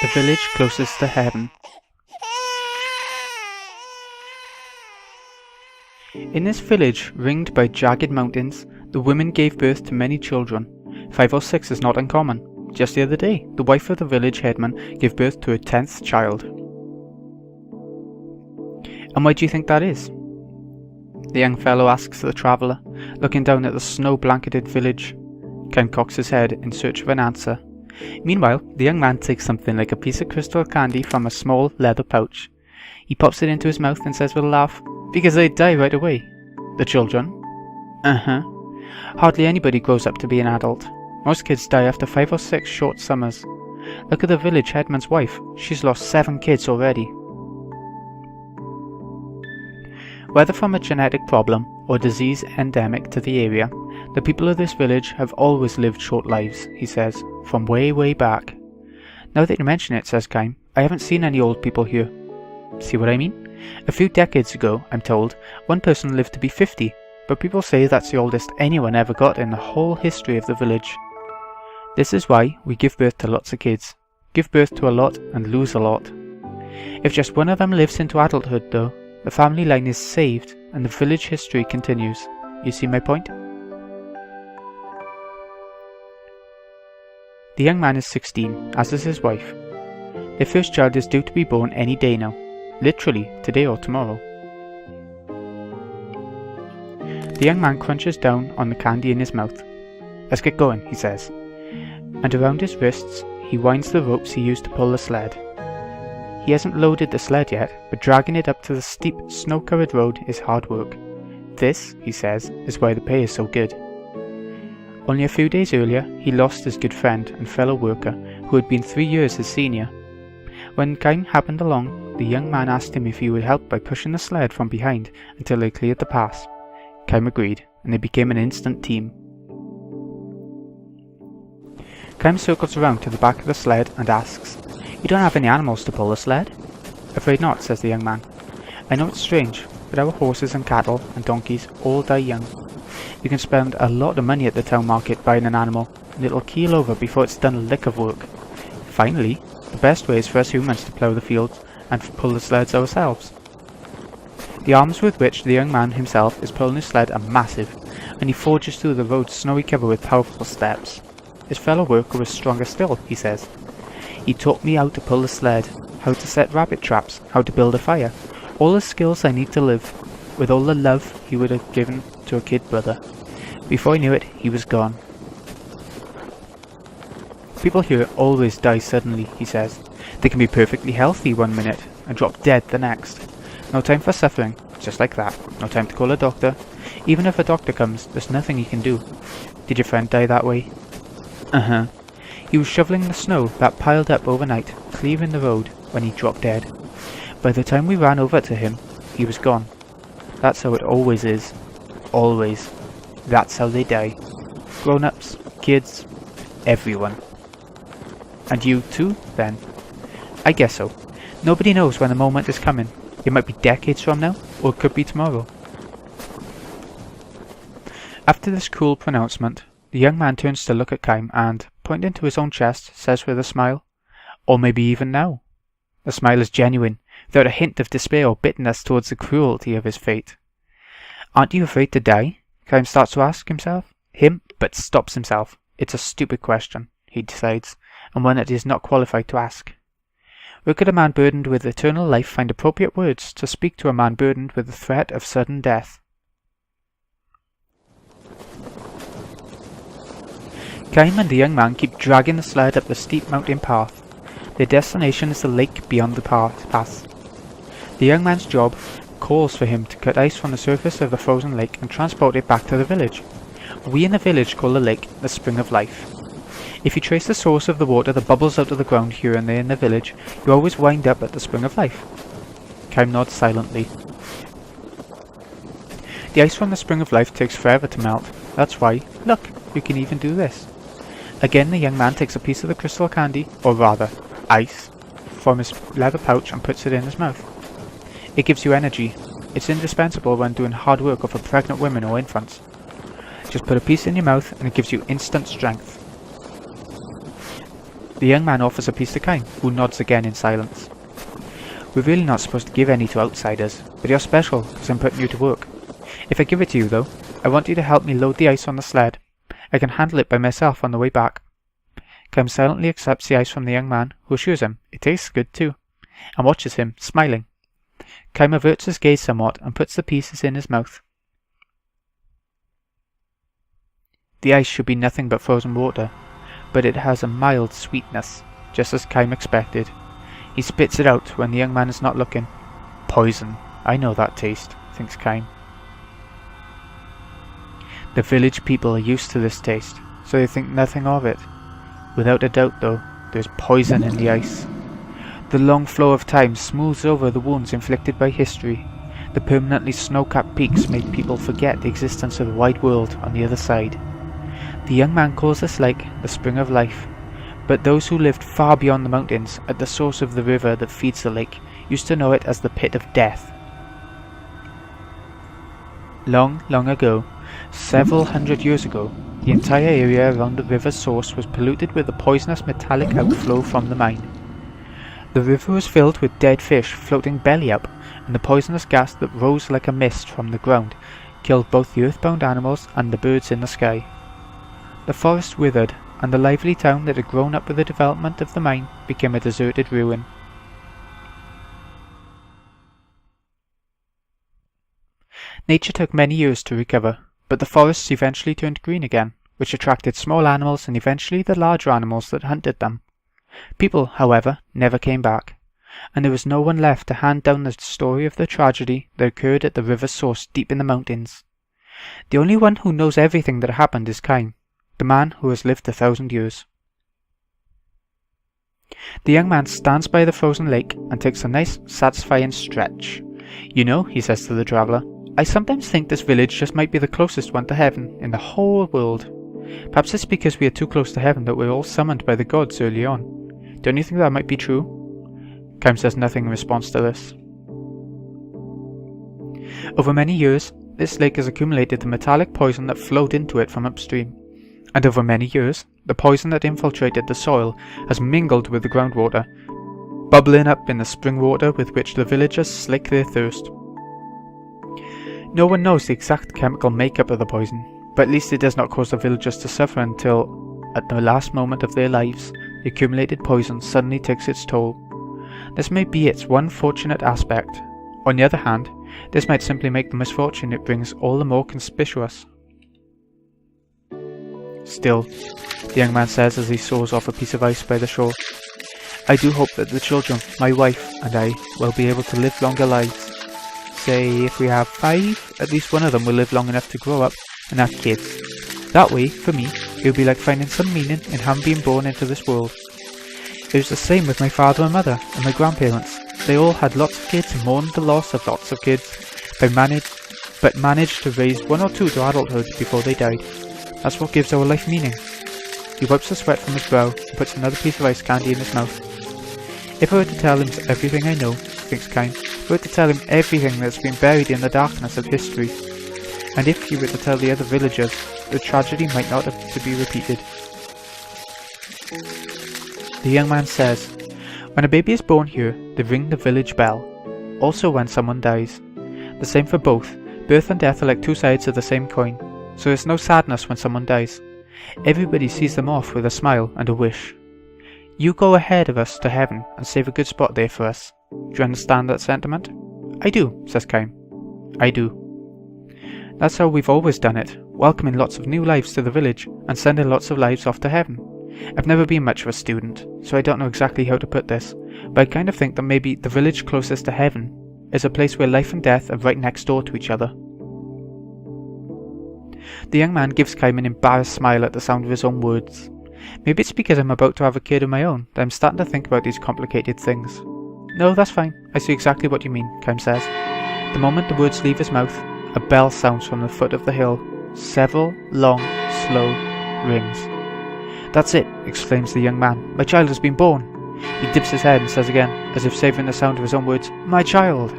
The village closest to heaven. In this village, ringed by jagged mountains, the women gave birth to many children. 5 or 6 is not uncommon. Just the other day, the wife of the village headman gave birth to her 10th child. And why do you think that is? The young fellow asks the traveller, looking down at the snow-blanketed village. Kaim cocks his head in search of an answer. Meanwhile, the young man takes something like a piece of crystal candy from a small leather pouch. He pops it into his mouth and says with a laugh, "Because they die right away." "The children?" "Uh-huh. Hardly anybody grows up to be an adult. Most kids die after 5 or 6 short summers. Look at the village headman's wife. She's lost 7 kids already." Whether from a genetic problem or disease endemic to the area, the people of this village have always lived short lives, he says, from way, way back. "Now that you mention it," says Kaim, "I haven't seen any old people here." See what I mean? A few decades ago, I'm told, one person lived to be 50, but people say that's the oldest anyone ever got in the whole history of the village. This is why we give birth to lots of kids. Give birth to a lot and lose a lot. If just one of them lives into adulthood, though, the family line is saved and the village history continues. You see my point? The young man is 16, as is his wife. Their first child is due to be born any day now. Literally, today or tomorrow. The young man crunches down on the candy in his mouth. "Let's get going," he says. And around his wrists, he winds the ropes he used to pull the sled. He hasn't loaded the sled yet, but dragging it up to the steep, snow-covered road is hard work. This, he says, is why the pay is so good. Only a few days earlier, he lost his good friend and fellow worker, who had been 3 years his senior. When Kaim happened along, the young man asked him if he would help by pushing the sled from behind until they cleared the pass. Kaim agreed, and they became an instant team. Kaim circles around to the back of the sled and asks, "You don't have any animals to pull the sled?" "Afraid not," says the young man. "I know it's strange, but our horses and cattle and donkeys all die young. You can spend a lot of money at the town market buying an animal, and it'll keel over before it's done a lick of work. Finally, the best way is for us humans to plough the fields and pull the sleds ourselves." The arms with which the young man himself is pulling his sled are massive, and he forges through the road's snowy cover with powerful steps. His fellow worker was stronger still, he says. "He taught me how to pull the sled, how to set rabbit traps, how to build a fire, all the skills I need to live, with all the love he would have given to a kid brother. Before I knew it, he was gone." "People here always die suddenly," he says. "They can be perfectly healthy one minute and drop dead the next. No time for suffering, just like that. No time to call a doctor. Even if a doctor comes, there's nothing he can do. Did your friend die that way?" "Uh-huh. He was shoveling the snow that piled up overnight, clearing the road, when he dropped dead. By the time we ran over to him, he was gone. That's how it always is. Always. That's how they die. Grown-ups, kids, everyone." "And you too, then?" "I guess so. Nobody knows when the moment is coming. It might be decades from now, or it could be tomorrow." After this cruel pronouncement, the young man turns to look at Kaim and, pointing to his own chest, says with a smile, "Or maybe even now." The smile is genuine, without a hint of despair or bitterness towards the cruelty of his fate. "Aren't you afraid to die?" Kaim starts to ask him, but stops himself. It's a stupid question, he decides, and one that he is not qualified to ask. Where could a man burdened with eternal life find appropriate words to speak to a man burdened with the threat of sudden death? Kaim and the young man keep dragging the sled up the steep mountain path. Their destination is the lake beyond the pass. The young man's job calls for him to cut ice from the surface of the frozen lake and transport it back to the village. We in the village call the lake the Spring of Life. If you trace the source of the water that bubbles out of the ground here and there in the village, you always wind up at the Spring of Life. Kaim nods silently. The ice from the Spring of Life takes forever to melt. That's why, look, you can even do this. Again the young man takes a piece of the crystal candy, or rather, ice, from his leather pouch and puts it in his mouth. It gives you energy. It's indispensable when doing hard work or for pregnant women or infants. Just put a piece in your mouth and it gives you instant strength. The young man offers a piece to Kaim, who nods again in silence. We're really not supposed to give any to outsiders, but you're special because I'm putting you to work. If I give it to you though, I want you to help me load the ice on the sled. I can handle it by myself on the way back. Kaim silently accepts the ice from the young man, who assures him it tastes good too, and watches him, smiling. Kaim averts his gaze somewhat and puts the pieces in his mouth. The ice should be nothing but frozen water, but it has a mild sweetness, just as Kaim expected. He spits it out when the young man is not looking. Poison. I know that taste, thinks Kaim. The village people are used to this taste, so they think nothing of it. Without a doubt though, there's poison in the ice. The long flow of time smooths over the wounds inflicted by history. The permanently snow-capped peaks make people forget the existence of the wide world on the other side. The young man calls this lake the spring of life, but those who lived far beyond the mountains, at the source of the river that feeds the lake, used to know it as the pit of death. Long, long ago, several hundred years ago, the entire area around the river's source was polluted with a poisonous metallic outflow from the mine. The river was filled with dead fish floating belly up, and the poisonous gas that rose like a mist from the ground killed both the earthbound animals and the birds in the sky. The forest withered, and the lively town that had grown up with the development of the mine became a deserted ruin. Nature took many years to recover, but the forests eventually turned green again, which attracted small animals and eventually the larger animals that hunted them. People, however, never came back, and there was no one left to hand down the story of the tragedy that occurred at the river's source deep in the mountains. The only one who knows everything that happened is Kaim, the man who has lived 1,000 years. The young man stands by the frozen lake and takes a nice, satisfying stretch. You know, he says to the traveller, I sometimes think this village just might be the closest one to heaven in the whole world. Perhaps it's because we are too close to heaven that we were all summoned by the gods early on. Don't you think that might be true? Kaim says nothing in response to this. Over many years, this lake has accumulated the metallic poison that flowed into it from upstream. And over many years, the poison that infiltrated the soil has mingled with the groundwater, bubbling up in the spring water with which the villagers slake their thirst. No one knows the exact chemical makeup of the poison, but at least it does not cause the villagers to suffer until, at the last moment of their lives, the accumulated poison suddenly takes its toll. This may be its one fortunate aspect. On the other hand, this might simply make the misfortune it brings all the more conspicuous. Still, the young man says as he saws off a piece of ice by the shore, I do hope that the children, my wife, and I will be able to live longer lives. Say, if we have 5, at least one of them will live long enough to grow up and have kids. That way, for me, it would be like finding some meaning in having been born into this world. It was the same with my father and mother and my grandparents. They all had lots of kids and mourned the loss of lots of kids, but managed to raise 1 or 2 to adulthood before they died. That's what gives our life meaning. He wipes the sweat from his brow and puts another piece of ice candy in his mouth. If I were to tell him everything I know, thinks Kaim, if I were to tell him everything that's been buried in the darkness of history, and if he were to tell the other villagers, the tragedy might not have to be repeated. The young man says, when a baby is born here, they ring the village bell. Also when someone dies. The same for both. Birth and death are like 2 sides of the same coin, so there's no sadness when someone dies. Everybody sees them off with a smile and a wish. You go ahead of us to heaven and save a good spot there for us. Do you understand that sentiment? I do, says Kaim. I do. That's how we've always done it, welcoming lots of new lives to the village and sending lots of lives off to heaven. I've never been much of a student, so I don't know exactly how to put this, but I kind of think that maybe the village closest to heaven is a place where life and death are right next door to each other. The young man gives Kaim an embarrassed smile at the sound of his own words. Maybe it's because I'm about to have a kid of my own that I'm starting to think about these complicated things. No, that's fine. I see exactly what you mean, Kaim says. The moment the words leave his mouth, a bell sounds from the foot of the hill. Several long, slow rings. That's it, exclaims the young man. My child has been born. He dips his head and says again, as if savouring the sound of his own words, my child.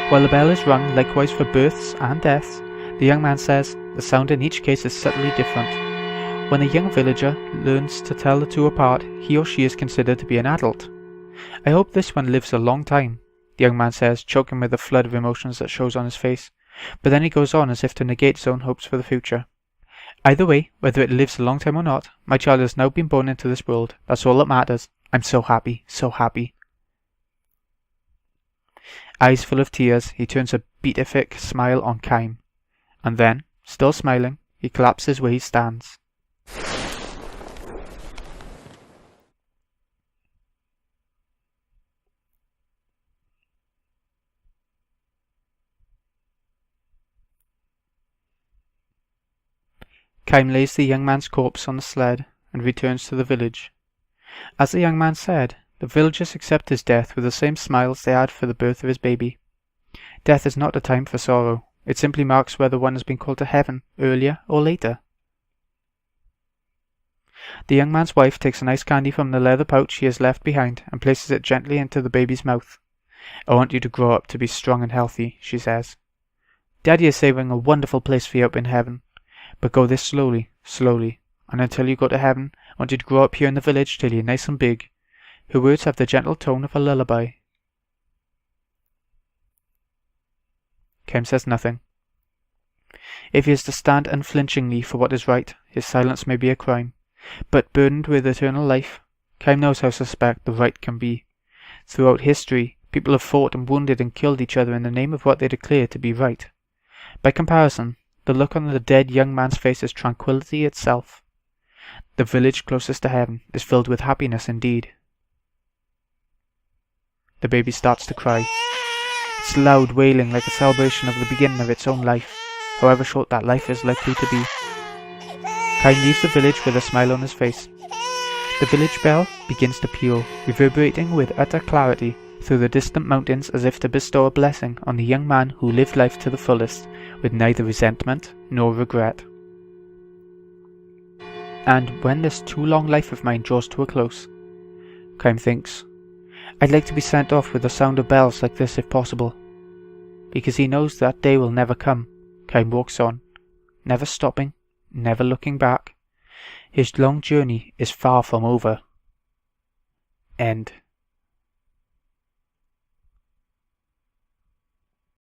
While the bell is rung likewise for births and deaths, the young man says, the sound in each case is subtly different. When a young villager learns to tell the two apart, he or she is considered to be an adult. I hope this one lives a long time, the young man says, choking with the flood of emotions that shows on his face, but then he goes on as if to negate his own hopes for the future. Either way, whether it lives a long time or not, my child has now been born into this world. That's all that matters. I'm so happy, so happy. Eyes full of tears, he turns a beatific smile on Kaim, and then, still smiling, he collapses where he stands. Kaim lays the young man's corpse on the sled and returns to the village. As the young man said, the villagers accept his death with the same smiles they had for the birth of his baby. Death is not a time for sorrow. It simply marks whether one has been called to heaven earlier or later. The young man's wife takes an ice candy from the leather pouch he has left behind and places it gently into the baby's mouth. "I want you to grow up to be strong and healthy," she says. "Daddy is saving a wonderful place for you up in heaven. But go this slowly, slowly, and until you go to heaven, I want you to grow up here in the village till you're nice and big." Her words have the gentle tone of a lullaby. Kaim says nothing. If he is to stand unflinchingly for what is right, his silence may be a crime. But burdened with eternal life, Kaim knows how suspect the right can be. Throughout history, people have fought and wounded and killed each other in the name of what they declare to be right. By comparison, the look on the dead young man's face is tranquility itself. The village closest to heaven is filled with happiness indeed. The baby starts to cry. Its loud wailing like a celebration of the beginning of its own life, however short that life is likely to be. Kaim leaves the village with a smile on his face. The village bell begins to peal, reverberating with utter clarity through the distant mountains as if to bestow a blessing on the young man who lived life to the fullest, with neither resentment nor regret. And when this too long life of mine draws to a close, Kaim thinks, I'd like to be sent off with the sound of bells like this if possible. Because he knows that day will never come, Kaim walks on, never stopping, never looking back. His long journey is far from over. End.